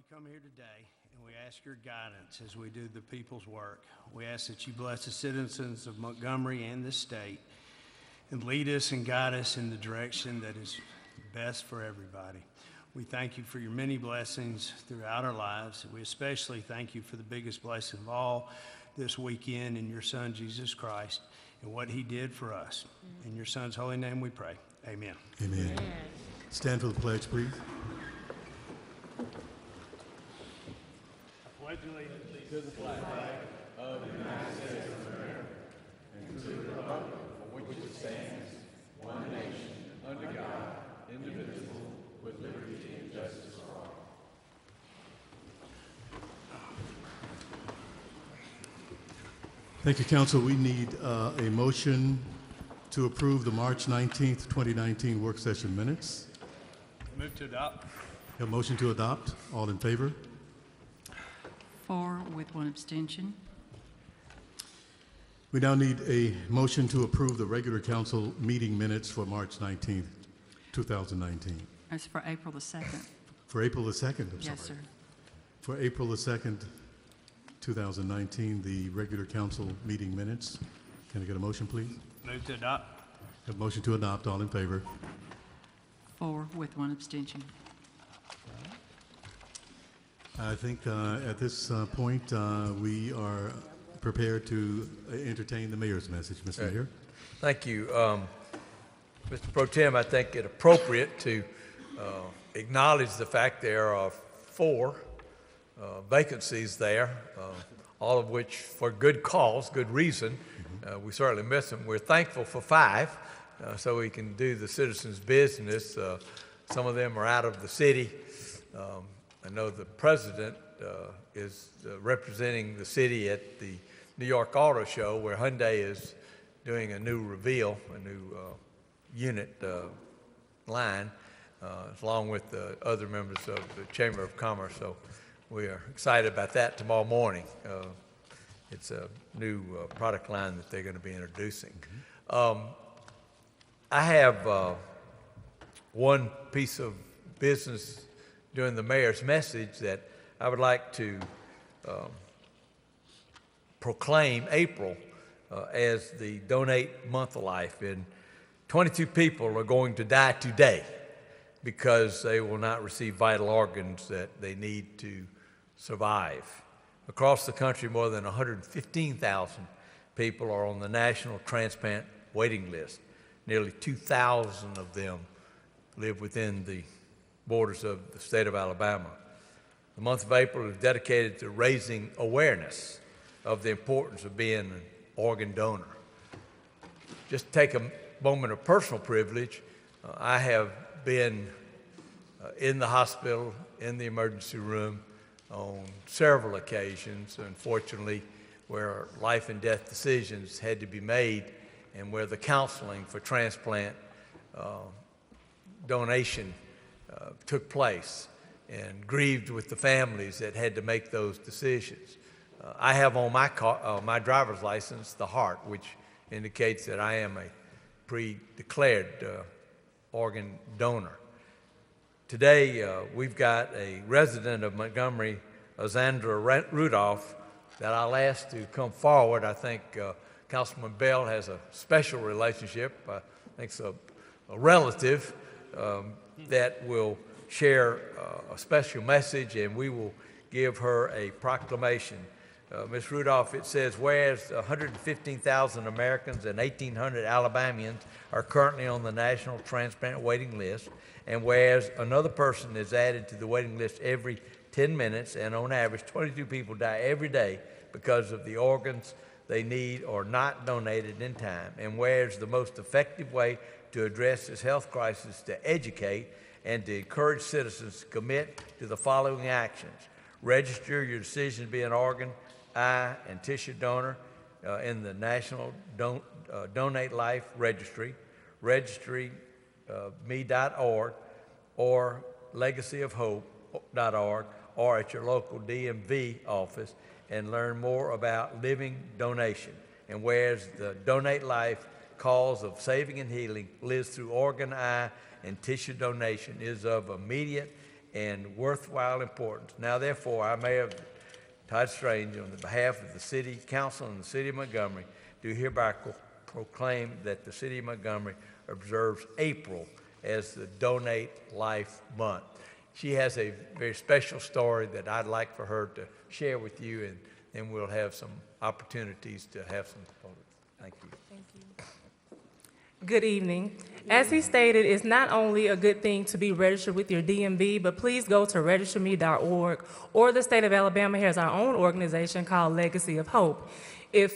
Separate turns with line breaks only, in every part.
we come here today and we ask your guidance as we do the people's work. We ask that you bless the citizens of Montgomery and this state and lead us and guide us in the direction that is best for everybody. We thank you for your many blessings throughout our lives. We especially thank you for the biggest blessing of all this weekend in your Son, Jesus Christ, and what he did for us. In your Son's holy name we pray. Amen.
Amen. Stand for the pledge, please.
Pledge allegiance
to the flag of the United States of America and to the republic for which it stands, one nation, under God, indivisible, with liberty and justice for all.
Thank you, Council. We need a motion to approve the March 19th, 2019 work session minutes.
Move to adopt.
A motion to adopt. All in favor?
4 with 1 abstention.
We now need a motion to approve the regular council meeting minutes for March 19th, 2019.
That's for April the 2nd.
For April the 2nd, I'm sorry.
Yes, sir.
For April the 2nd, 2019, the regular council meeting minutes. Can I get a motion, please?
Move to adopt.
A motion to adopt. All in favor?
4 with 1 abstention.
I think at this point we are prepared to entertain the mayor's message. Mr. Mayor.
Thank you. Mr. Pro Tem, I think it appropriate to acknowledge the fact there are 4 vacancies there, all of which for good cause, good reason. We certainly miss them. We're thankful for 5 so we can do the citizens' business. Some of them are out of the city. I know the president is representing the city at the New York Auto Show, where Hyundai is doing a new reveal, a new unit line, along with the other members of the Chamber of Commerce. So we are excited about that tomorrow morning. It's a new product line that they're going to be introducing. I have one piece of business during the mayor's message that I would like to proclaim April as the Donate Month of Life. And 22 people are going to die today because they will not receive vital organs that they need to survive. Across the country, more than 115,000 people are on the national transplant waiting list. Nearly 2,000 of them live within the borders of the state of Alabama. The month of April is dedicated to raising awareness of the importance of being an organ donor. Just take a moment of personal privilege. I have been in the hospital, in the emergency room on several occasions, unfortunately, where life and death decisions had to be made and where the counseling for transplant donation took place, and grieved with the families that had to make those decisions. I have on my car, my driver's license, the heart, which indicates that I am a pre-declared organ donor. Today, we've got a resident of Montgomery, Zandra Rudolph, that I'll ask to come forward. I think Councilman Bell has a special relationship. I think it's a relative that will share a special message, and we will give her a proclamation. Ms. Rudolph, it says, whereas 115,000 Americans and 1,800 Alabamians are currently on the national transplant waiting list, and whereas another person is added to the waiting list every 10 minutes, and on average, 22 people die every day because of the organs they need or not donated in time, and whereas the most effective way to address this health crisis is to educate and to encourage citizens to commit to the following actions. Register your decision to be an organ, eye, and tissue donor in the National Donate Life Registry, registry.me.org, or legacyofhope.org, or at your local DMV office, and learn more about living donation. And whereas the Donate Life cause of saving and healing lives through organ, eye, and tissue donation is of immediate and worthwhile importance. Now therefore, I, Mayor Todd Strange, on the behalf of the City Council and the City of Montgomery, do hereby proclaim that the City of Montgomery observes April as the Donate Life Month. She has a very special story that I'd like for her to share with you, and then we'll have some opportunities to have some photos. Thank you.
Thank you. Good evening. As he stated, it's not only a good thing to be registered with your DMV, but please go to registerme.org, or the state of Alabama has our own organization called Legacy of Hope.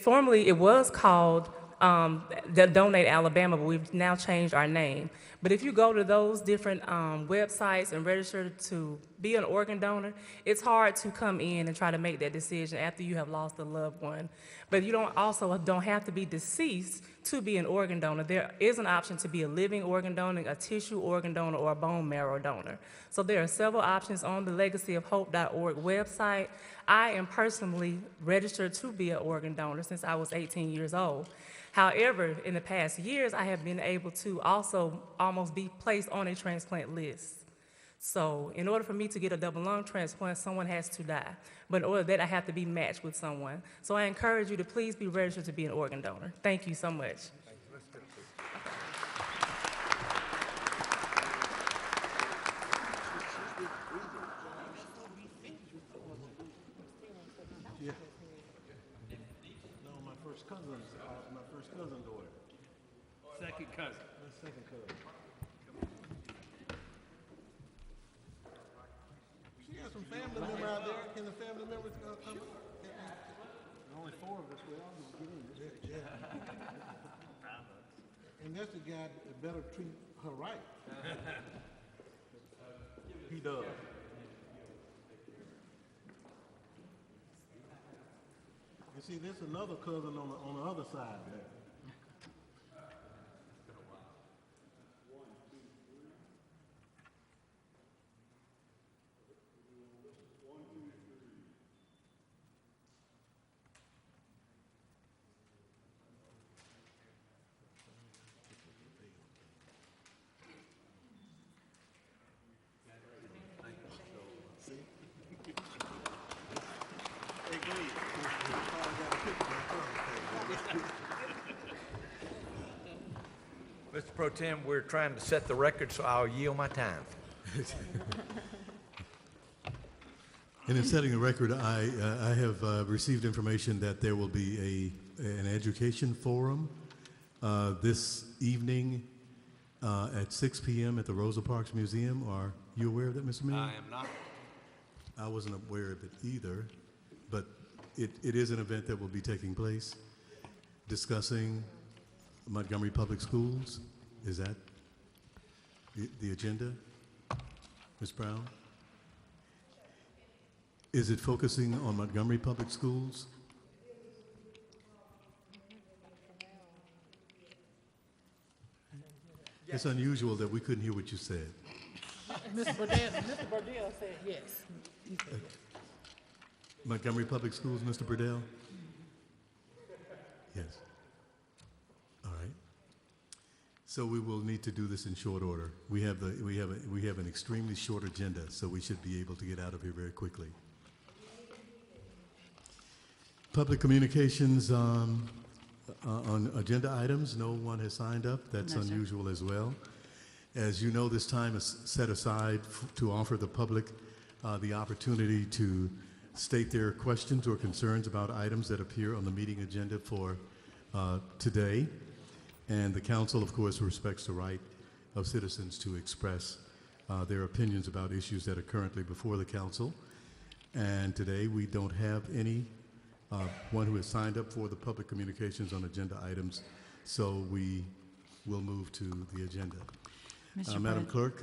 Formerly it was called the Donate Alabama, but we've now changed our name. But if you go to those different websites and register to be an organ donor, it's hard to come in and try to make that decision after you have lost a loved one. But you don't have to be deceased to be an organ donor. There is an option to be a living organ donor, a tissue organ donor, or a bone marrow donor. So there are several options on the legacyofhope.org website. I am personally registered to be an organ donor since I was 18 years old. However, in the past years, I have been able to also almost be placed on a transplant list. So in order for me to get a double lung transplant, someone has to die. But in order that, I have to be matched with someone. So I encourage you to please be registered to be an organ donor. Thank you so much.
Cousin daughter.
Second cousin.
Second cousin. She got some family member out there. Can the family members come up?
Only 4 of us. We all just get in. Yeah. And that's the guy that better treat her right.
He does.
You see, there's another cousin on the other side there.
Mr. Pro Tem, we're trying to set the record, so I'll yield my time.
And in setting the record, I have received information that there will be an education forum this evening at 6 p.m. at the Rosa Parks Museum. Are you aware of that, Mr. Mayor?
I am not.
I wasn't aware of it either, but it is an event that will be taking place discussing Montgomery Public Schools. Is that the agenda, Ms. Brown? Is it focusing on Montgomery Public Schools? It's unusual that we couldn't hear what you said.
Mr. Burdell said yes.
Montgomery Public Schools, Mr. Burdell? Yes. All right. So we will need to do this in short order. We have an extremely short agenda, so we should be able to get out of here very quickly. Public communications on agenda items. No one has signed up. That's
No, sir.
unusual as well. As you know, this time is set aside to offer the public the opportunity to state their questions or concerns about items that appear on the meeting agenda for today. And the council, of course, respects the right of citizens to express their opinions about issues that are currently before the council. And today we don't have any one who has signed up for the public communications on agenda items, so we will move to the agenda.
Mr.
Madam
President.
Clerk,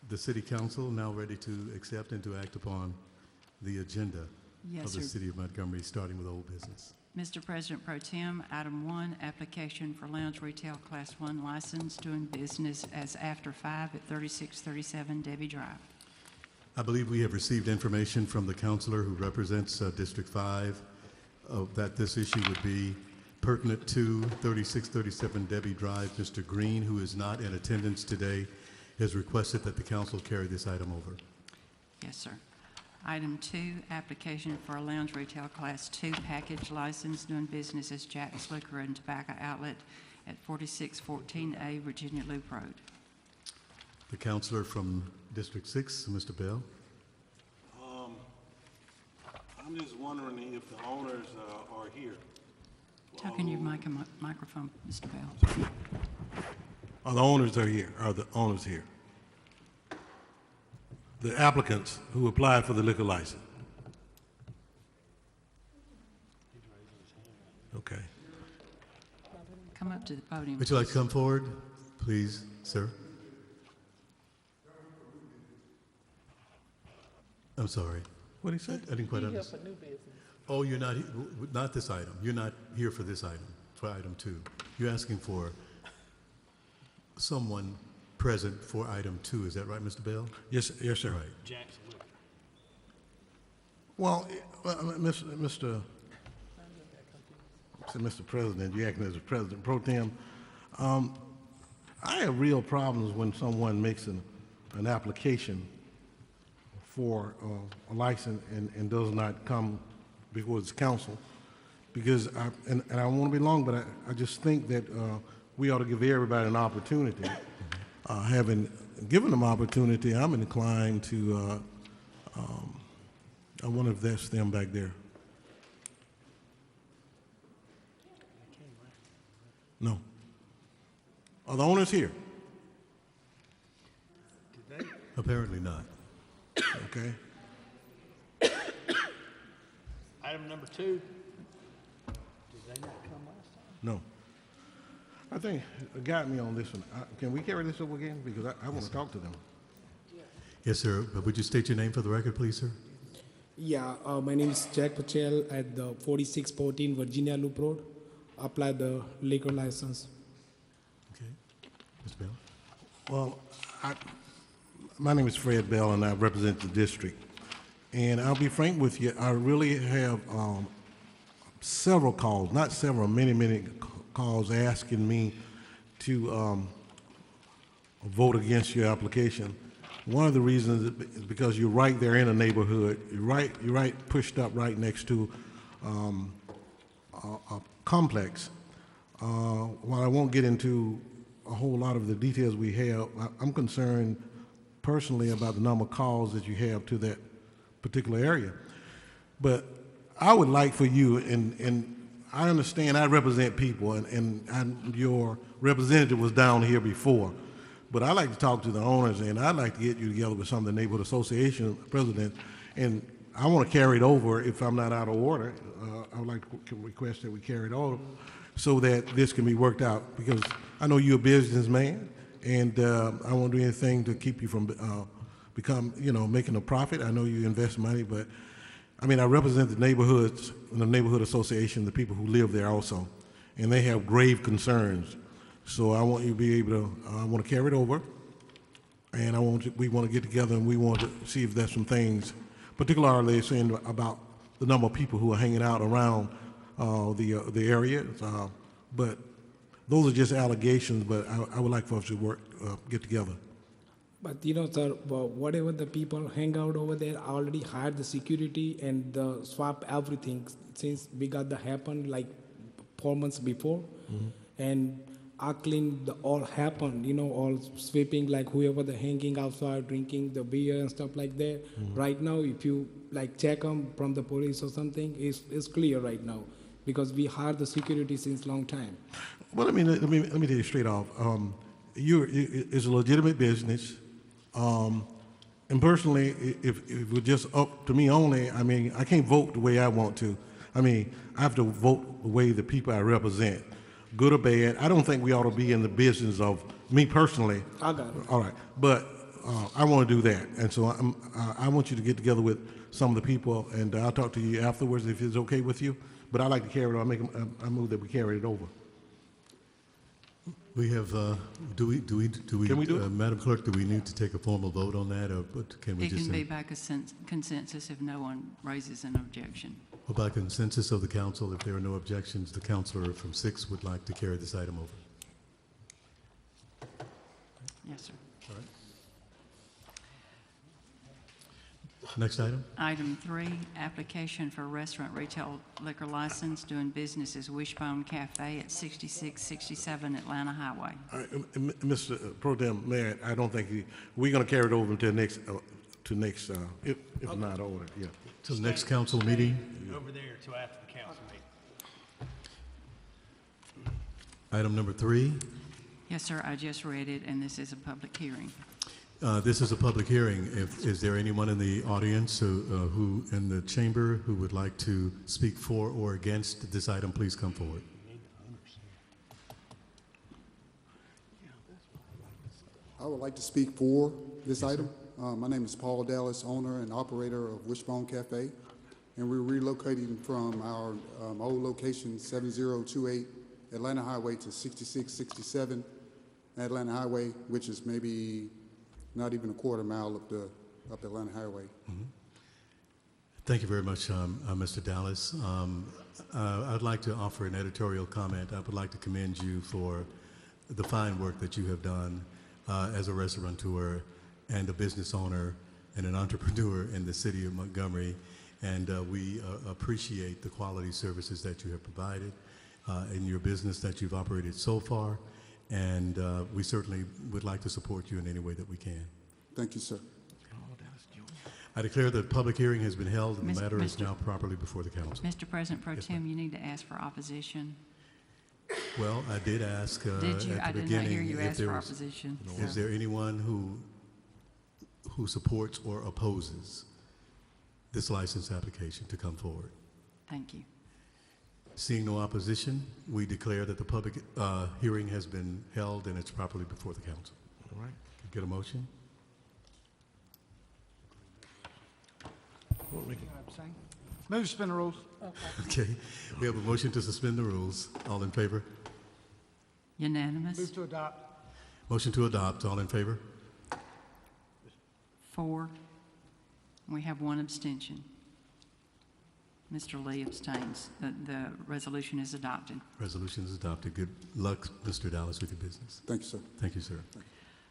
the City Council now ready to accept and to act upon the agenda
Yes,
of the
sir.
City of Montgomery, starting with old business.
Mr. President Pro Tem, item 1, application for lounge retail class 1 license doing business as After 5 at 3637 Debbie Drive.
I believe we have received information from the counselor who represents District 5 that this issue would be pertinent to 3637 Debbie Drive. Mr. Green, who is not in attendance today, has requested that the council carry this item over.
Yes, sir. Item 2, application for a lounge retail Class 2 package license doing business as Jack's Liquor and Tobacco Outlet at 4614A Virginia Loop Road.
The councilor from District 6, Mr. Bell.
I'm just wondering if the owners are here.
Talk in your microphone, Mr. Bell.
Are the owners here? Are the owners here? The applicants who applied for the liquor license? Okay.
Come up to the podium.
Would you like to come forward, please, sir? I'm sorry.
What did he say?
I didn't quite understand. Oh, you're not, not this item. You're not here for this item, for item 2. You're asking for someone present for item 2. Is that right, Mr. Bell?
Yes, yes, sir.
Right.
Well, Mr. President, you acting as a president pro tem. I have real problems when someone makes an application for a license and does not come before this council, because I won't be long, but I just think that we ought to give everybody an opportunity. Having given them opportunity, I'm inclined to. I wonder if that's them back there. No. Are the owners here?
Apparently not.
Okay.
Item number 2, did they not come last time?
No. I think it got me on this one. Can we carry this over again? Because I want to talk to them.
Yes, sir. But would you state your name for the record, please, sir?
Yeah, my name is Jack Patel at the 4614 Virginia Loop Road. Apply the liquor license.
Okay. Mr. Bell?
Well, my name is Fred Bell, and I represent the district. And I'll be frank with you, I really have several calls, not several, many calls asking me to vote against your application. One of the reasons is because you're right there in a neighborhood. You're right pushed up right next to a complex. While I won't get into a whole lot of the details we have, I'm concerned personally about the number of calls that you have to that particular area. But I would like for you, and I understand I represent people, and your representative was down here before, but I like to talk to the owners, and I'd like to get you together with some of the neighborhood association presidents, and I want to carry it over if I'm not out of order. I would like to request that we carry it over so that this can be worked out, because I know you're a businessman, and I won't do anything to keep you from making a profit. I know you invest money, but I mean, I represent the neighborhoods, the neighborhood association, the people who live there also, and they have grave concerns. So I want you to be able to, I want to carry it over, and we want to get together and we want to see if there's some things, particularly saying about the number of people who are hanging out around the area. But those are just allegations, but I would like for us to get together.
But sir, whatever the people hang out over there, I already hired the security and swap everything since we got the happen like 4 months before. Mm-hmm. And I cleaned all happened, all sweeping, like whoever the hanging outside, drinking the beer and stuff like that. Mm-hmm. Right now, if you check them from the police or something, it's clear right now because we hired the security since long time.
Well, let me tell you straight off. It's a legitimate business. And personally, if it was just up to me only, I mean, I can't vote the way I want to. I mean, I have to vote the way the people I represent, good or bad. I don't think we ought to be in the business of me personally.
I got it.
All right, but I want to do that, and so I want you to get together with some of the people, and I'll talk to you afterwards if it's okay with you. But I like to carry it on. I move that we carry it over.
We have, do we,
Can we do it?
Madam Clerk, do we need to take a formal vote on that, or can we
It
just?
can be by consensus if no one raises an objection.
Well, by consensus of the council, if there are no objections, the councilor from 6 would like to carry this item over.
Yes, sir.
All right. Next item.
Item 3, application for restaurant retail liquor license doing business as Wishbone Cafe at 6667 Atlanta Highway.
All right, Mr. Pro Tem Mayor, I don't think we're going to carry it over until next, if not ordered, yeah.
To the next council meeting.
Over there till after the council meeting.
Item number 3.
Yes, sir, I just read it, and this is a public hearing.
This is a public hearing. Is there anyone in the audience who, in the chamber, who would like to speak for or against this item? Please come forward.
I would like to speak for this item. My name is Paul Dallas, owner and operator of Wishbone Cafe, and we're relocating from our old location, 7028 Atlanta Highway, to 6667 Atlanta Highway, which is maybe not even a quarter mile up the Atlanta Highway.
Mm-hmm. Thank you very much, Mr. Dallas. I'd like to offer an editorial comment. I would like to commend you for the fine work that you have done as a restaurateur and a business owner and an entrepreneur in the city of Montgomery. And we appreciate the quality services that you have provided in your business that you've operated so far. And we certainly would like to support you in any way that we can.
Thank you, sir.
I declare that public hearing has been held and the matter is
Mr.
now properly before the council.
Mr. President Pro
Yes,
Tem, you need to ask for opposition.
Well, I did ask
Did you? I
at the
did not hear
beginning
you
if
ask
there
for
was,
opposition.
is there anyone who supports or opposes this license application to come forward?
Thank you.
Seeing no opposition, we declare that the public hearing has been held and it's properly before the council.
All right.
Get a motion?
Move to suspend the rules.
Okay. We have a motion to suspend the rules. All in favor?
Unanimous?
Move to adopt.
Motion to adopt. All in favor?
4. We have 1 abstention. Mr. Lee abstains. The resolution is adopted.
Resolution is adopted. Good luck, Mr. Dallas, with your business.
Thank you, sir.
Thank you, sir.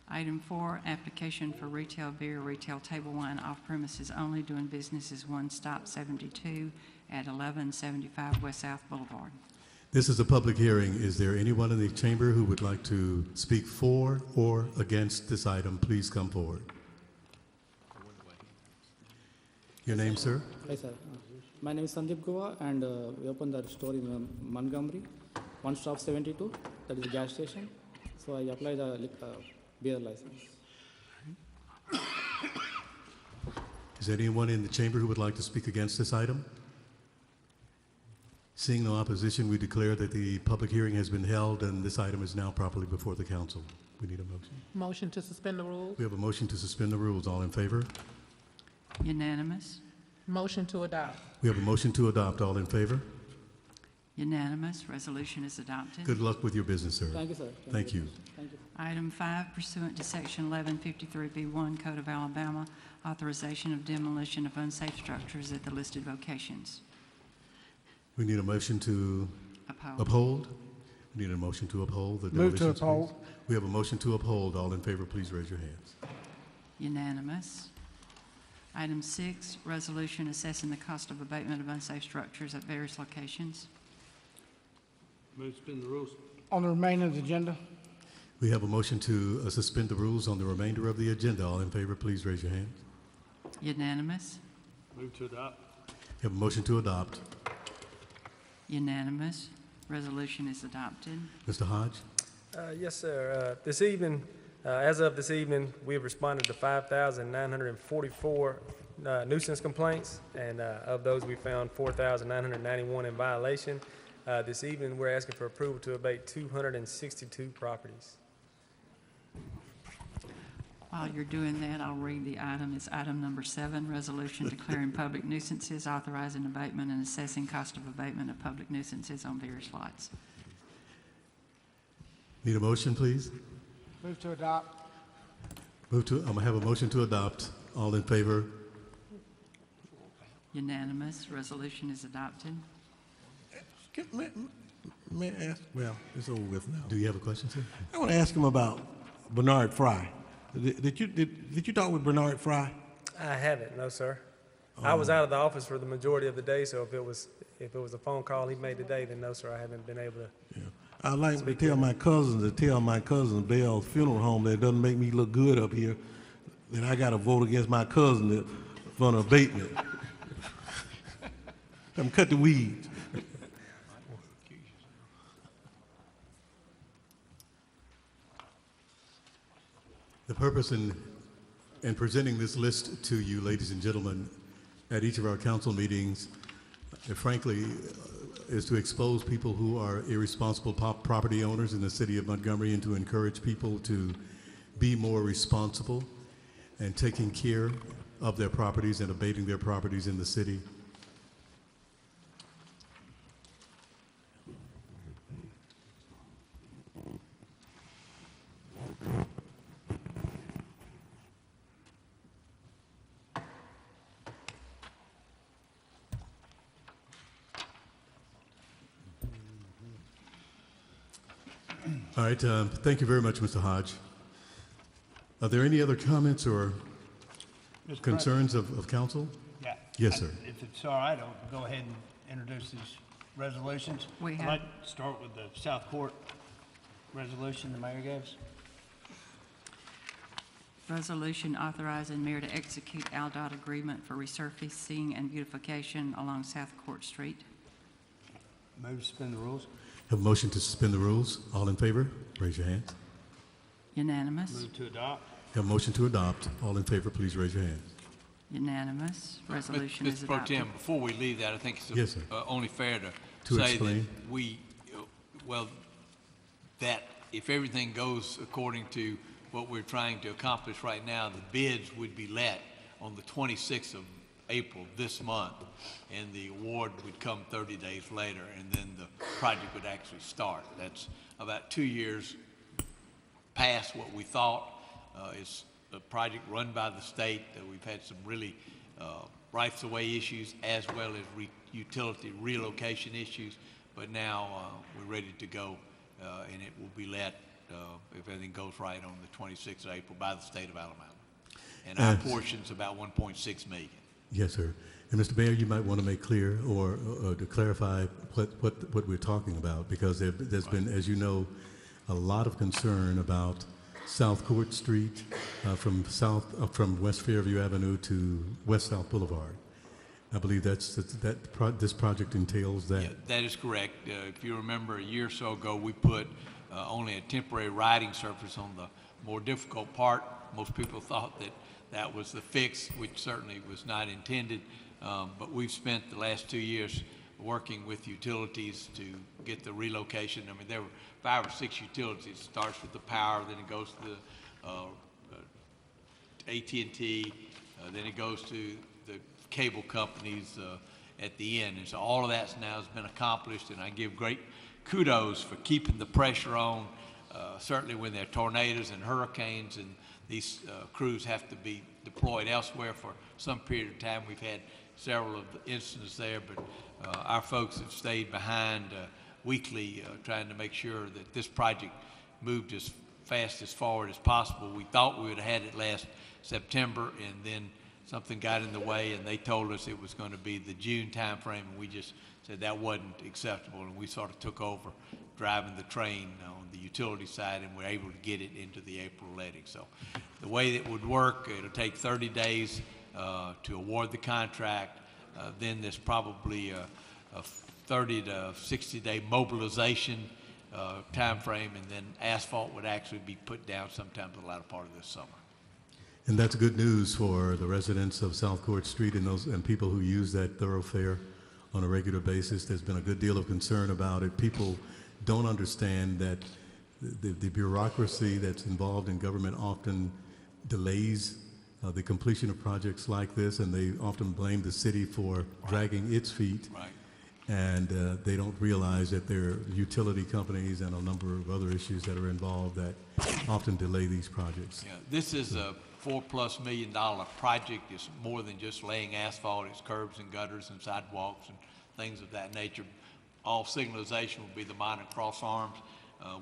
Item 4, application for retail beer, retail table wine off premises only, doing business as One Stop 72 at 1175 West South Boulevard.
This is a public hearing. Is there anyone in the chamber who would like to speak for or against this item? Please come forward. Your name, sir?
Hi, sir. My name is Sandeep Goa, and we opened the store in Montgomery, One Stop 72, that is a gas station. So I applied the beer license.
Is there anyone in the chamber who would like to speak against this item? Seeing no opposition, we declare that the public hearing has been held and this item is now properly before the council. We need a motion.
Motion to suspend the rules.
We have a motion to suspend the rules. All in favor?
Unanimous?
Motion to adopt.
We have a motion to adopt. All in favor?
Unanimous. Resolution is adopted.
Good luck with your business, sir.
Thank you, sir.
Thank you.
Thank you.
Item 5, pursuant to Section 1153B1 Code of Alabama, authorization of demolition of unsafe structures at the listed locations.
We need a motion to uphold. We need a motion to uphold the
Move to
demolitions,
uphold.
please. We have a motion to uphold. All in favor, please raise your hands.
Unanimous. Item 6, resolution assessing the cost of abatement of unsafe structures at various locations.
Move to suspend the rules. On the remainder of the agenda.
We have a motion to suspend the rules on the remainder of the agenda. All in favor, please raise your hands.
Unanimous.
Move to adopt.
We have a motion to adopt.
Unanimous. Resolution is adopted.
Mr. Hodge?
Yes, sir. This evening, as of this evening, we have responded to 5,944 nuisance complaints, and of those, we found 4,991 in violation. This evening, we're asking for approval to abate 262 properties.
While you're doing that, I'll read the item. It's item number 7, resolution declaring public nuisances, authorizing abatement and assessing cost of abatement of public nuisances on various lots.
Need a motion, please?
Move to adopt.
I'm gonna have a motion to adopt. All in favor?
Unanimous. Resolution is adopted.
May I ask? Well, it's over with now.
Do you have a question, sir?
I want to ask him about Bernard Fry. Did you talk with Bernard Fry?
I haven't, no, sir. I was out of the office for the majority of the day, so if it was a phone call he made today, then no, sir, I haven't been able to.
I like to tell my cousin Bell's funeral home that it doesn't make me look good up here, that I got to vote against my cousin for an abatement. Come cut the weeds.
The purpose in presenting this list to you, ladies and gentlemen, at each of our council meetings, frankly, is to expose people who are irresponsible property owners in the city of Montgomery and to encourage people to be more responsible and taking care of their properties and abating their properties in the city. All right, thank you very much, Mr. Hodge. Are there any other comments or
Mr.
concerns of council?
Yeah.
Yes, sir.
If it's all right, I'll go ahead and introduce these resolutions.
We
I'd
have-
like to start with the South Court resolution the mayor gave us.
Resolution authorizing mayor to execute ALDOT agreement for resurfacing and beautification along South Court Street.
Move to suspend the rules.
Have a motion to suspend the rules. All in favor, raise your hands.
Unanimous.
Move to adopt.
Have a motion to adopt. All in favor, please raise your hands.
Unanimous. Resolution is
Mr. Pro
adopted.
Tem, before we leave that, I think
Yes, sir.
it's only fair to
To
say
explain.
that that if everything goes according to what we're trying to accomplish right now, the bids would be let on the 26th of April this month, and the award would come 30 days later, and then the project would actually start. That's about 2 years past what we thought. It's a project run by the state. We've had some really rights-of-way issues as well as utility relocation issues, but now we're ready to go, and it will be let, if everything goes right, on the 26th of April by the state of Alabama. And our portion's about 1.6 million.
Yes, sir. And Mr. Mayor, you might want to make clear or to clarify what we're talking about, because there's been, as you know, a lot of concern about South Court Street from West Fairview Avenue to West South Boulevard. I believe this project entails that.
Yeah, that is correct. If you remember, a year or so ago, we put only a temporary riding surface on the more difficult part. Most people thought that was the fix, which certainly was not intended. But we've spent the last 2 years working with utilities to get the relocation. I mean, there were 5 or 6 utilities. It starts with the power, then it goes to the AT&T, then it goes to the cable companies at the end. And so all of that now has been accomplished, and I give great kudos for keeping the pressure on, certainly when there are tornadoes and hurricanes, and these crews have to be deployed elsewhere for some period of time. We've had several of the incidents there, but our folks have stayed behind weekly trying to make sure that this project moved as fast as forward as possible. We thought we would have had it last September, and then something got in the way, and they told us it was going to be the June timeframe, and we just said that wasn't acceptable, and we sort of took over driving the train on the utility side, and we're able to get it into the April letting. So the way that would work, it'll take 30 days to award the contract. Then there's probably a 30 to 60-day mobilization time frame, and then asphalt would actually be put down sometime in the latter part of this summer.
And that's good news for the residents of South Court Street and people who use that thoroughfare on a regular basis. There's been a good deal of concern about it. People don't understand that the bureaucracy that's involved in government often delays the completion of projects like this, and they often blame the city for dragging its feet.
Right.
And they don't realize that there are utility companies and a number of other issues that are involved that often delay these projects.
Yeah, this is a $4+ million project. It's more than just laying asphalt. It's curbs and gutters and sidewalks and things of that nature. All signalization will be the minor cross arms,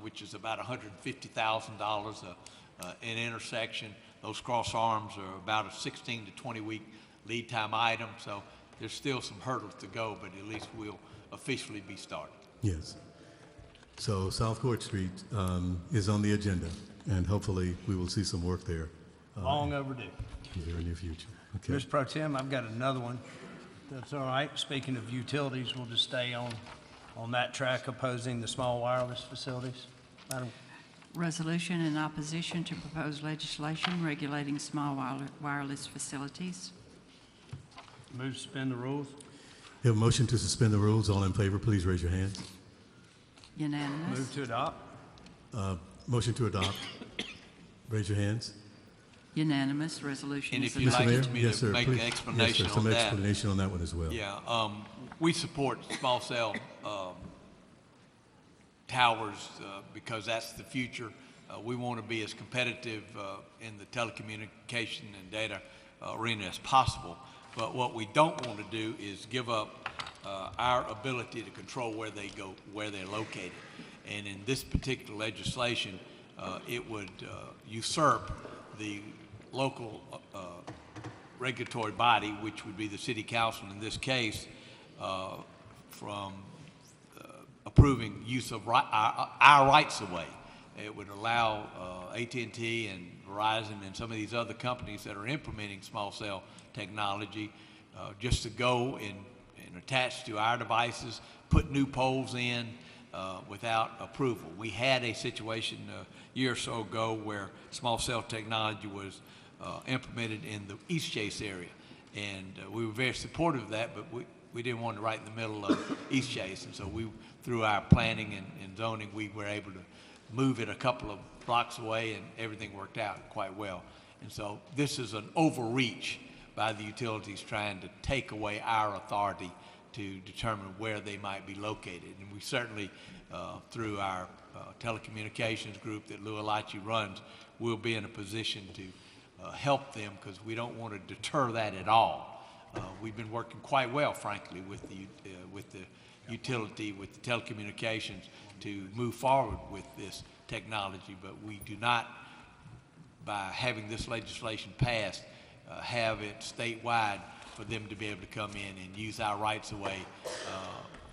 which is about $150,000 an intersection. Those cross arms are about a 16 to 20 week lead time item, so there's still some hurdles to go, but at least we'll officially be starting.
Yes. So South Court Street is on the agenda, and hopefully we will see some work there
Long overdue.
in the very near future. Okay.
Mr. Pro Tem, I've got another one. That's all right. Speaking of utilities, we'll just stay on that track opposing the small wireless facilities. Madam,
Resolution in opposition to proposed legislation regulating small wireless facilities.
move to suspend the rules.
We have a motion to suspend the rules. All in favor, please raise your hands.
Unanimous.
Move to adopt.
Motion to adopt. Raise your hands.
Unanimous. Resolution
And
is
if you'd
adopted.
like me
Yes,
to
sir.
make
Please.
an explanation
Yes, sir.
on
Some
that.
explanation on that one as well.
Yeah, we support small cell towers because that's the future. We want to be as competitive in the telecommunication and data arena as possible. But what we don't want to do is give up our ability to control where they go, where they're located. And in this particular legislation, it would usurp the local regulatory body, which would be the city council in this case, from approving use of our rights of way. It would allow AT&T and Verizon and some of these other companies that are implementing small cell technology just to go and attach to our devices, put new poles in without approval. We had a situation a year or so ago where small cell technology was implemented in the East Chase area, and we were very supportive of that, but we didn't want it right in the middle of East Chase, and so we, through our planning and zoning, we were able to move it a couple of blocks away, and everything worked out quite well. And so this is an overreach by the utilities trying to take away our authority to determine where they might be located. And we certainly, through our telecommunications group that Lou Alachi runs, will be in a position to help them, because we don't want to deter that at all. We've been working quite well, frankly, with the utility, with the telecommunications, to move forward with this technology, but we do not, by having this legislation passed, have it statewide for them to be able to come in and use our rights of way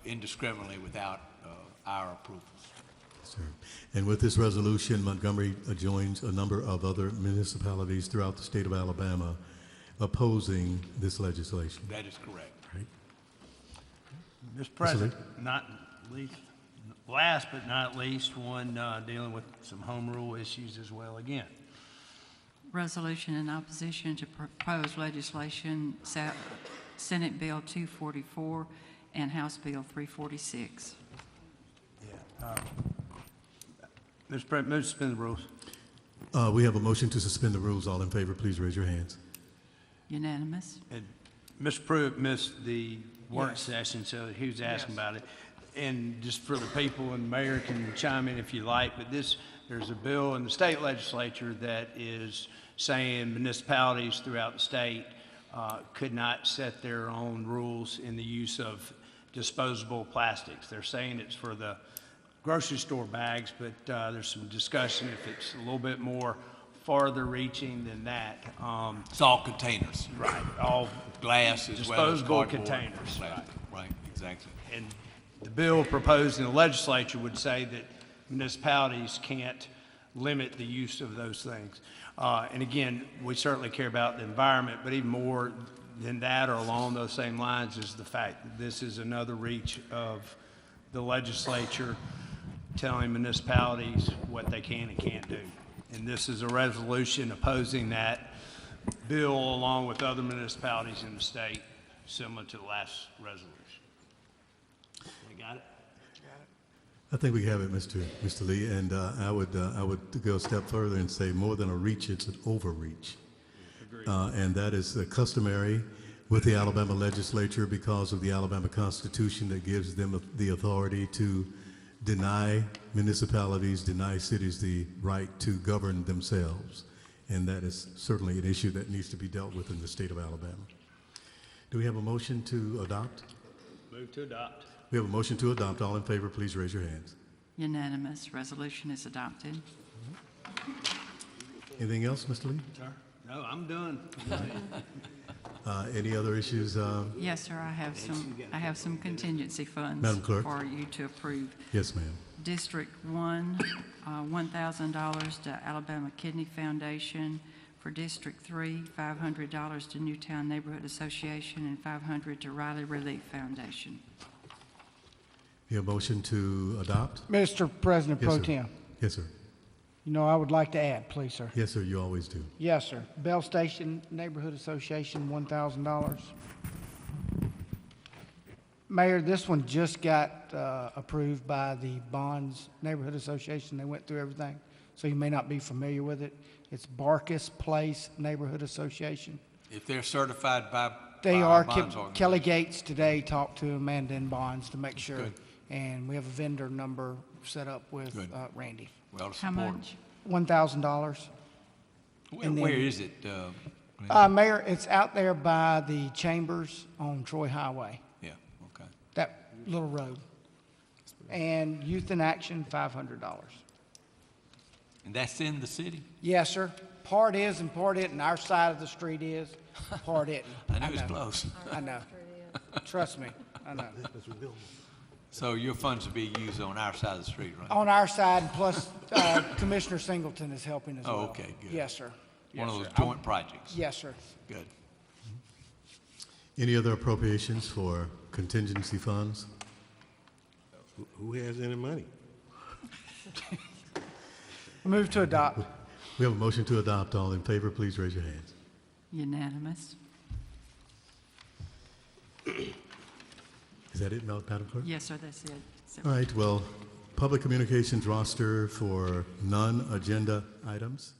indiscriminately without our approvals.
Sir. And with this resolution, Montgomery joins a number of other municipalities throughout the state of Alabama opposing this legislation.
That is correct.
Right?
Mr. President, not least, last but not least, one dealing with some home rule issues as well again.
Resolution in opposition to proposed legislation, Senate Bill 244 and House Bill 346.
Mr. President, move to suspend the rules.
We have a motion to suspend the rules. All in favor, please raise your hands.
Unanimous.
And Mr. Pruitt missed the work
Yes.
session, so he was asking
Yes.
about it. And just for the people, and the mayor can chime in if you like, but there's a bill in the state legislature that is saying municipalities throughout the state could not set their own rules in the use of disposable plastics. They're saying it's for the grocery store bags, but there's some discussion if it's a little bit more farther reaching than that.
It's all containers.
Right, all
Glass as well as
disposable
cardboard.
containers.
Plastic. Right, exactly.
And the bill proposed in the legislature would say that municipalities can't limit the use of those things. And again, we certainly care about the environment, but even more than that, or along those same lines, is the fact that this is another reach of the legislature telling municipalities what they can and can't do. And this is a resolution opposing that bill along with other municipalities in the state, similar to the last resolution. You got it?
I think we have it, Mr. Lee, and I would go a step further and say more than a reach, it's an overreach. And that is customary with the Alabama legislature because of the Alabama Constitution that gives them the authority to deny municipalities, deny cities the right to govern themselves. And that is certainly an issue that needs to be dealt with in the state of Alabama. Do we have a motion to adopt?
Move to adopt.
We have a motion to adopt. All in favor, please raise your hands.
Unanimous. Resolution is adopted.
Anything else, Mr. Lee?
Sir? No, I'm done.
Any other issues?
Yes, sir, I have some contingency funds
Madam Clerk.
for you to approve.
Yes, ma'am.
District 1, $1,000 to Alabama Kidney Foundation. For District 3, $500 to Newtown Neighborhood Association and $500 to Riley Relief Foundation.
Your motion to adopt?
Mr. President
Yes,
Pro
sir.
Tem,
Yes, sir.
you know, I would like to add, please, sir.
Yes, sir, you always do.
Yes, sir. Bell Station Neighborhood Association, $1,000. Mayor, this one just got approved by the Bonds Neighborhood Association. They went through everything, so you may not be familiar with it. It's Barkus Place Neighborhood Association.
If they're certified by
They
our
are.
bonds organization.
Kelly Gates today talked to Amanda in Bonds to make sure.
Good.
And we have a vendor number set up with
Good.
Randy.
Well, to
How
support 'em.
much?
$1,000. and
Where
then-
is it? Glenn?
Mayor, it's out there by the Chambers on Troy Highway,
Yeah, okay.
that little road. And Youth in Action, $500.
And that's in the city?
Yes, sir. Part is and part isn't. Our side of the street is, part isn't.
I knew it was close.
I know. Trust me, I know.
So your funds will be used on our side of the street, right?
On our side, and plus Commissioner Singleton is helping as well.
Oh, okay, good.
Yes, sir.
One of
Yes,
those
sir.
joint projects?
Yes, sir.
Good.
Any other appropriations for contingency funds?
Who has any money?
Move to adopt.
We have a motion to adopt. All in favor, please raise your hands.
Unanimous.
Is that it, Madam Clerk?
Yes, sir, that's it. So-
All right, well, public communications roster for non-agenda items.